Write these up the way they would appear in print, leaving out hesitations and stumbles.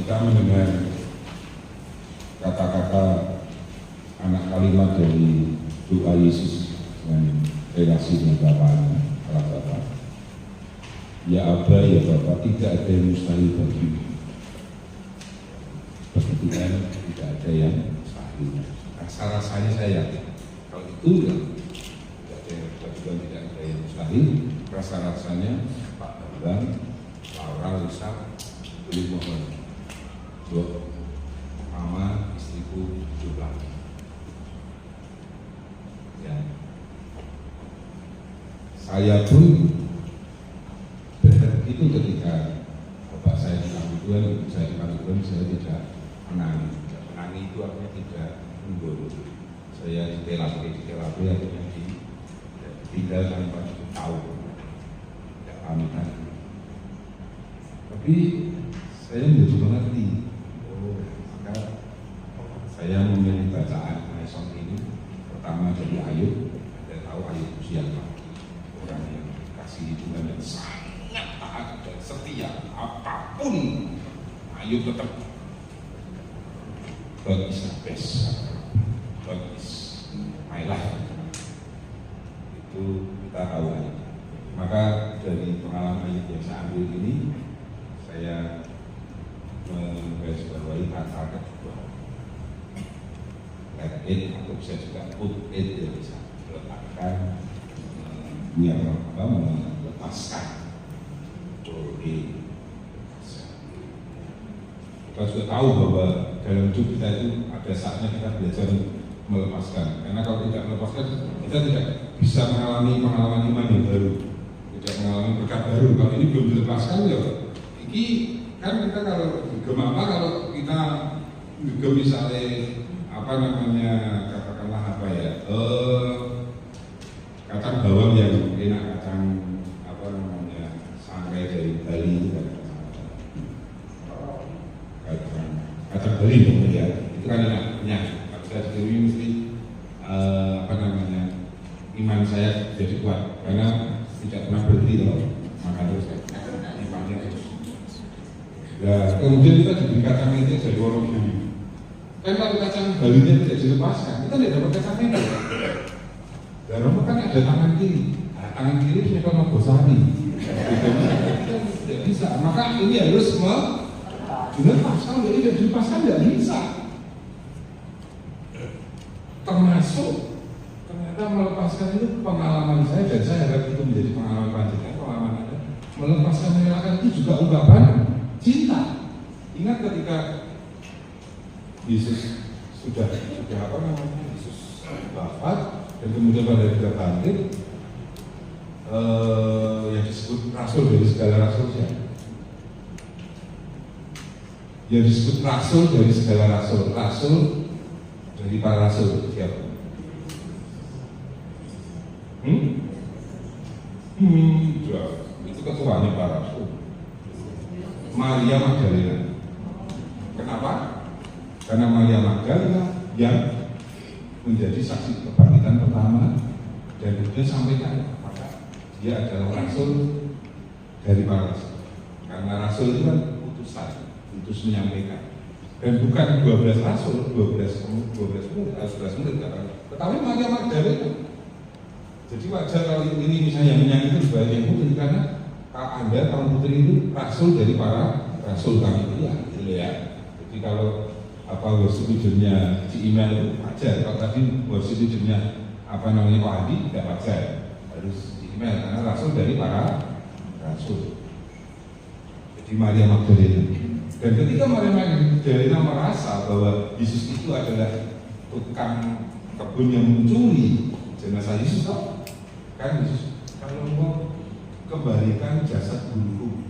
kita mendengar kata-kata anak kalimat dari doa Yesus dengan relasi dengan Bapaknya, Allah Bapa. Ya Aba, ya Bapa, tidak ada yang mustahil bagimu. Kebetulan tidak ada yang mustahil. Rasa-rasanya saya, kalau itu tidak ada yang kebetulan tidak ada yang mustahil. Rasa-rasanya Pak Bambang, Laura, Lisa, boleh mohon untuk mama, istriku, juga. Ya. Saya pun berhenti itu ketika bapak saya dipanggil Tuhan, ibu saya dipanggil Tuhan, saya tidak menangis. Tidak menangis itu artinya tidak mundur. Saya ditelapi artinya tidak tanpa tahu, tidak pamitan. Tapi saya menjadi mengerti. Oh, maka saya memilih bacaan Maison ini pertama dari Ayub. Anda tahu Ayub itu siapa? Orang yang kasih Tuhan yang sangat taat dan setia apapun. Ayub tetap God is the best, God is my life. Itu kita tahu aja. Maka dari pengalaman yang saya ambil ini, saya menggarisbawahi kata kedua, let it, atau bisa juga put it, ya bisa meletakkan, melepaskan. Kita sudah tahu bahwa dalam hidup kita itu ada saatnya kita belajar melepaskan. Karena kalau tidak melepaskan, kita tidak bisa mengalami pengalaman iman yang baru, tidak mengalami berkat baru. Kalau ini belum dilepaskan, ya ini kan kita kalau gemapa, kalau kita misalnya apa namanya, katakanlah apa ya, kacang bawang yang enak, kacang apa namanya, sangrai dari Bali, kacang Bali ya, itu kan enaknya. Kalau saya sendiri mesti apa namanya, iman saya jadi kuat karena tidak pernah berhenti loh makan terus imannya terus. Nah, kemudian kita diberi kacang itu dari warung bumi. Kan kalau kacang Balinya tidak dilepaskan, kita tidak dapat kacang itu. Dan rumah kan ada tangan kiri. Nah, tangan kiri punya kalau Gosari. Tidak bisa. Maka ini harus dilepas. Kalau tidak dilepaskan tidak bisa. Termasuk ternyata melepaskan itu pengalaman saya, dan saya harap itu menjadi pengalaman panjenengan, pengalaman Anda. Melepaskan, merelakan itu juga ungkapan cinta. Ingat ketika Yesus sudah apa namanya, Yesus wafat dan kemudian pada hari bangkit, yang disebut rasul dari segala rasul siapa? Yang disebut rasul dari segala rasul, rasul dari para rasul siapa? Itu ketuanya para rasul. Maria Magdalena. Kenapa? Karena Maria Magdalena yang menjadi saksi kebangkitan pertama dan kemudian sampaikan, maka dia adalah rasul dari para rasul. Karena rasul itu kan utusan, utus menyampaikan. Dan bukan 12 rasul, 12 murid, tetapi Maria Magdalena. Jadi wajar kalau ini misalnya yang itu banyak yang putri, karena Anda kaum putri itu rasul dari para rasul kami itu ya, gitu ya. Jadi kalau apa worship-nya di email itu wajar, kalau tadi worship-nya apa namanya Pak Adi tidak wajar, harus di email karena rasul dari para rasul. Jadi Maria Magdalena. Dan ketika Maria Magdalena merasa bahwa Yesus itu adalah tukang kebun yang mencuri jenazah Yesus, kan Yesus kalau mau kembalikan jasad guruku,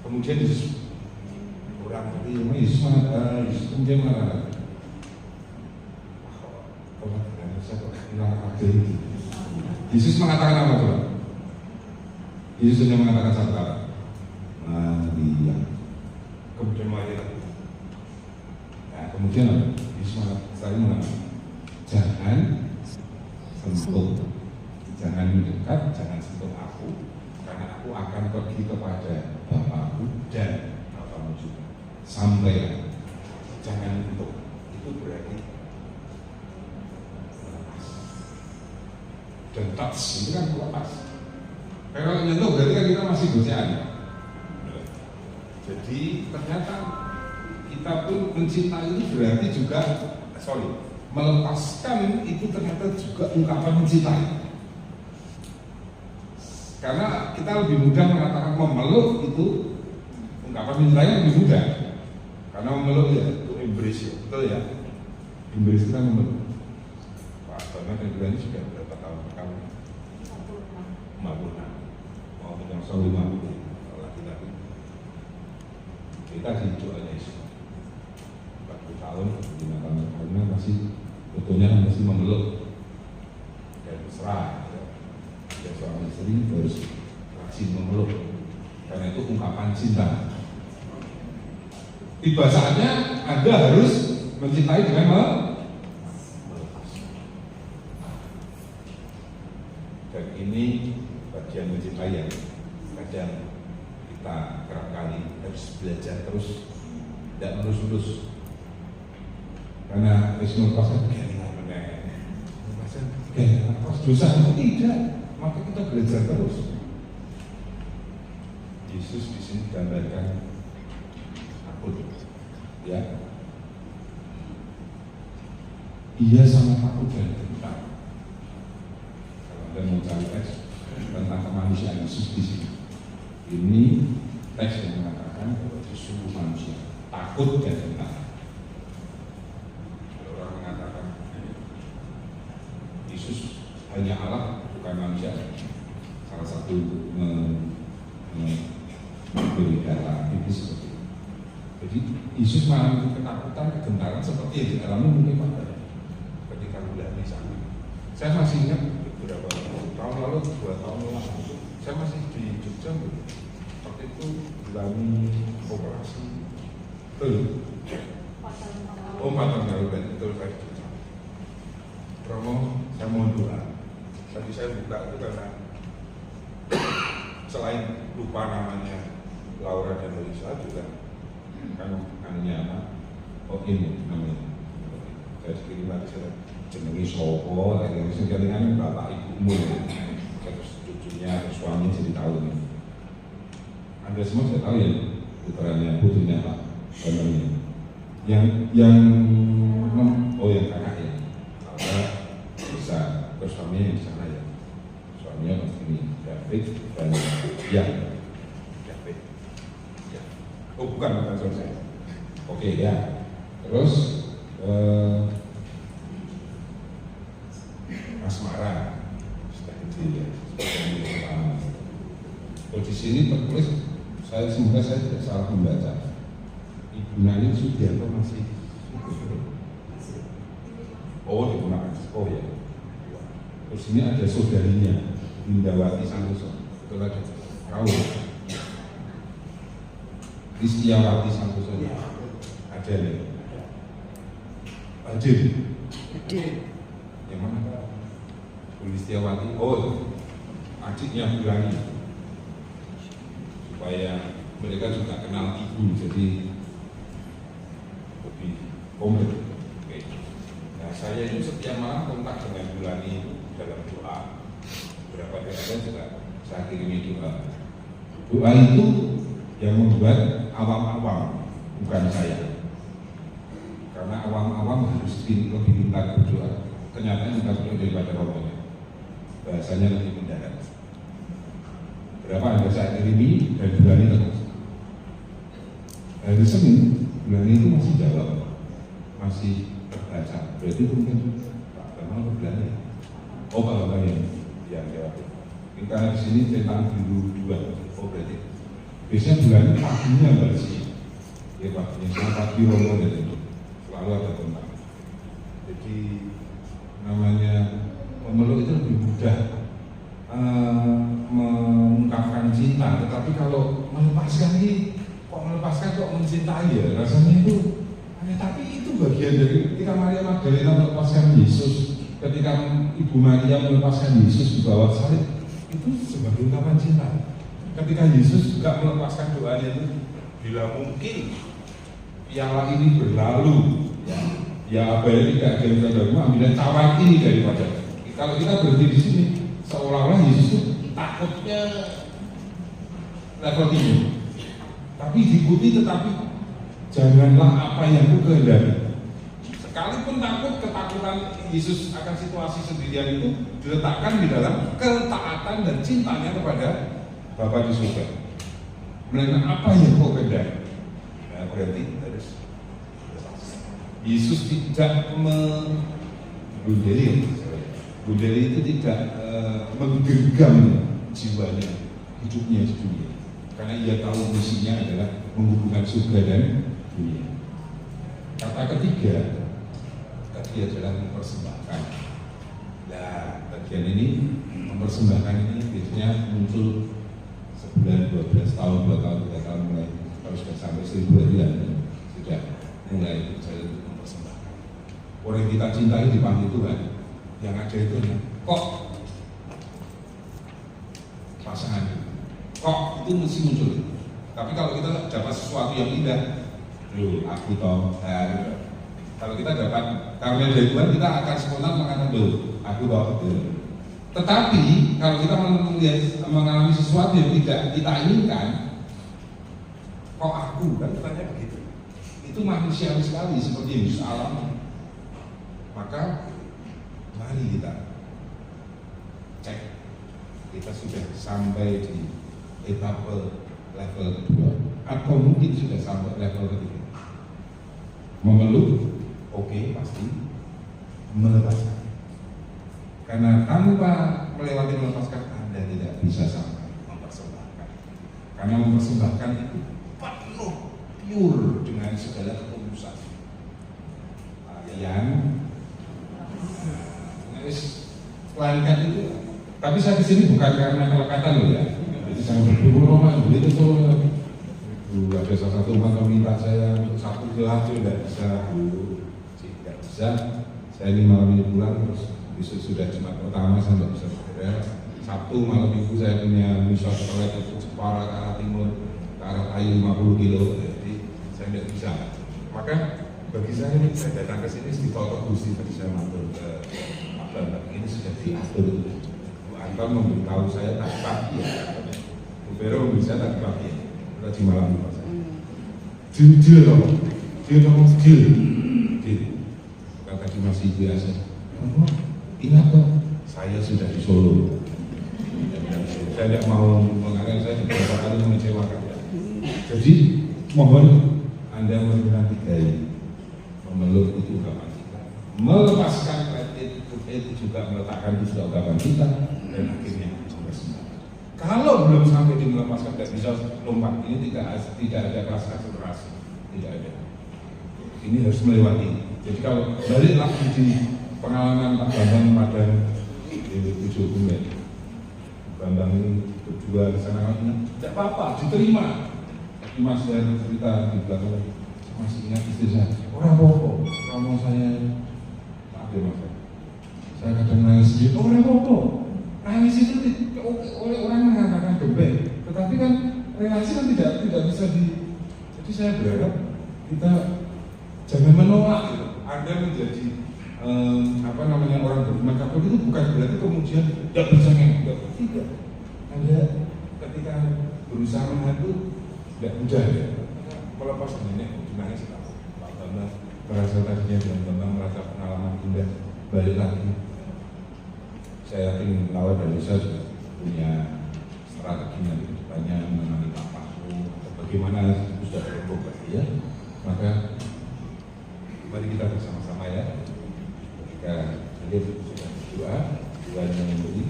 kemudian Yesus orang terima, Yesus mana? Yesus kemudian mana? Yesus mengatakan apa coba? Yesus hanya mengatakan satu kata, Maria. Kemudian Maria. Nah, kemudian apa? Yesus mengatakan, jangan sentuh, jangan mendekat, jangan sentuh aku, karena aku akan pergi kepada Bapakku dan Bapakmu juga. sampai jangan untuk itu berarti dan touch itu kan lepas. Kalau nyentuh berarti kan kita masih gocean. Jadi ternyata kita pun mencintai itu berarti juga melepaskan itu ternyata juga ungkapan mencintai. Karena kita lebih mudah mengatakan memeluk itu ungkapan mencintai lebih mudah. Karena memeluk ya itu embrace ya, betul ya. Embrace kita memeluk. Pak Bambang dan Gilani sudah berapa tahun kamu? 56. Mau bilang soal 50 laki-laki. Kita hidup aja Yesus. 40 tahun, 5 tahun karena masih betulnya masih memeluk dan mesra. Ya, suami istri harus rajin memeluk karena itu ungkapan cinta. Tiba saatnya Anda harus mencintai dengan melepas. Dan ini bagian mencintai yang kadang kita kerap kali harus belajar terus, tidak lurus-lurus. Karena harus melepaskan lepas dosa itu tidak, maka kita belajar terus. Yesus di sini gambarkan takut, ya. Ia sangat takut dan gentar. Kalau Anda mau cari teks tentang kemanusiaan Yesus di sini, ini teks yang mengatakan bahwa sesungguh manusia takut dan gentar. Orang mengatakan Yesus hanya Allah, bukan manusia. Salah satu memberi data itu seperti itu. Jadi Yesus mengalami ketakutan, kegentaran seperti yang dialami mungkin pada ketika bulan Nisan. Saya masih ingat beberapa tahun lalu, 2 tahun lalu, saya masih di Jogja. Waktu itu mengalami operasi. Betul. 4 tahun lalu kan, betul saya di Jogja. Romo, saya mohon doa. Tadi saya buka itu karena selain lupa namanya Laura dan Lisa juga kan namanya apa? Oh ini namanya. Saya kirim lagi saya jenengi Sopo, akhirnya sekalian bapak ibumu, terus cucunya, terus suaminya jadi tahu nih. Anda semua saya tahu ya putranya putrinya Pak namanya. Yang kakak ya, Laura bisa terus suaminya di sana ya. Suaminya ini David dan David. Ya. Oh bukan suami saya. Oke ya. Terus Asmara. Di sini tertulis, semoga saya tidak salah membaca. Ibu Nani Sugiarto masih. Oh digunakan. Oh ya. Terus ini ada saudarinya Indawati Santoso. Betul ada. Tahu? Kristiawati Santoso. Ada nih. Adil. Yang mana? Kristiawati. Oh, adiknya Gilani. Supaya mereka juga kenal ibu, jadi lebih komplit. Oke. Nah, saya itu setiap malam kontak dengan Gilani dalam doa. Beberapa kali juga saya kirimi doa. Doa itu yang membuat awam-awam, bukan saya. Karena awam-awam harus lebih pintar berdoa. Ternyata kita perlu daripada romonya. Bahasanya lebih mendarat. Berapa yang saya kirimi dan Gilani terus. Hari Senin, Gilani itu masih jawab, masih terbaca. Berarti itu mungkin Pak Bambang Gilani. Oh Pak Bambang yang jawab. Kita di sini centang biru 2. Oh berarti biasanya Gilani paginya bersih. Ya Pak, yang pagi romo dan itu selalu ada kontak. Jadi namanya memeluk itu lebih mudah mengungkapkan cinta, tetapi kalau melepaskan ini kok melepaskan kok mencintai ya rasanya itu aneh. Tapi itu bagian dari ketika Maria Magdalena melepaskan Yesus, ketika Ibu Maria melepaskan Yesus di bawah salib, itu sebagai ungkapan cinta. Ketika Yesus juga melepaskan doanya itu, bila mungkin piala ini berlalu, ya apa ya tidak ada yang terlalu ambil cawan ini daripada. Kalau kita berhenti di sini, seolah-olah Yesus itu takutnya level tinggi. Tapi diikuti, tetapi janganlah apa yang ku kehendaki. Sekalipun takut, ketakutan Yesus akan situasi sendirian itu diletakkan di dalam ketaatan dan cintanya kepada Bapa di surga. Melainkan apa yang kau kehendaki. Nah, berarti harus Yesus tidak menggundeli itu tidak menggenggam jiwanya, hidupnya di dunia. Karena ia tahu misinya adalah menghubungkan surga dan dunia. Kata ketiga tadi adalah mempersembahkan. Nah, bagian ini mempersembahkan ini biasanya muncul sebulan, 12 tahun, 2 tahun, 3 tahun mulai. Kalau sudah sampai 1000 hari sudah mulai berjalan mempersembahkan. Orang yang kita cintai dipanggil Tuhan, yang ada itu kok pasangan, kok itu mesti muncul. Tapi kalau kita dapat sesuatu yang indah, aku tahu. Kalau kita dapat karunia dari Tuhan, kita akan spontan mengatakan aku tahu. Tetapi kalau kita mengalami sesuatu yang tidak kita inginkan, kok aku, kan katanya begitu. Itu manusiawi sekali seperti yang Yesus alami. Maka mari kita cek, kita sudah sampai di etape level kedua, atau mungkin sudah sampai level ketiga. Memeluk, oke, pasti. Melepaskan, karena tanpa melewati melepaskan Anda tidak bisa sampai mempersembahkan. Karena mempersembahkan itu penuh, pure dengan segala ketulusan. Kalian melainkan itu. Tapi saya kesini bukan karena kelekatan loh ya. Jadi saya bersyukur Roma, begitu tuh. Ada salah satu umat minta saya untuk satu gelas itu tidak bisa. Tidak bisa. Saya ini malam ini pulang, terus besok sudah Jumat pertama saya tidak bisa bekerja. Sabtu malam minggu saya punya misa sekolah untuk Jepara ke arah timur, ke arah Ayu 50 kilo. Jadi saya tidak bisa. Maka bagi saya ini saya datang ke sini ditotok Gusti, tadi saya matur ke ini sudah diatur. Bu Anton memberitahu saya tadi pagi ya. Bu Vero memberitahu saya tadi pagi ya. Tadi malam lupa saya. Dia ngomong deal. Bukan tadi masih biasa. Ingat kok, saya sudah di Solo. Saya tidak mau mengarang, saya beberapa kali mengecewakan. Jadi mohon Anda mendengar 3 ini. Memeluk itu ungkapan kita, melepaskan itu juga meletakkan itu juga ungkapan kita, dan akhirnya mempersembahkan. Kalau belum sampai di melepaskan dan bisa lompat, ini tidak ada kelas akselerasi, tidak ada. Ini harus melewati. Jadi kalau balik lagi di pengalaman Pak Bambang pada di 7 bulan, Bambang ini berdua ke sana tidak apa-apa, diterima. Tapi Mas dan cerita di belakang masih ingat istri saya, orang apa-apa, kalau saya maaf ya Mas, saya kadang nangis sendiri, orang apa-apa, nangis itu oleh orang mengatakan gembel, tetapi kan relasi kan tidak bisa jadi saya berharap kita jangan menolak gitu. Anda menjadi orang beriman Katolik itu bukan berarti kemudian tidak bisa tidak. Anda ketika berusaha mengatur tidak mudah ya. Melepas nenek nangis Pak Bambang merasa tadinya dengan Bambang merasa pengalaman indah balik lagi. Saya yakin Lawan dan Lisa juga punya strategi nanti kedepannya mengenai Pak Paku atau bagaimana sudah berubah ya. Maka mari kita bersama-sama ya. Ketika hadir sudah berdoa, Tuhan yang memberi,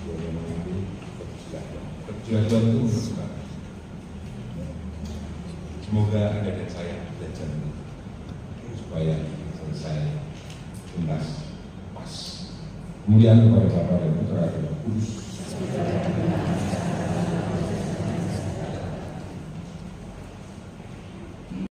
Tuhan yang mengambil kebersihan. Kebersihan itu mempersembahkan. Semoga Anda dan saya belajar supaya selesai tuntas pas. Kemuliaan kepada Bapa dan Putra dan Roh Kudus.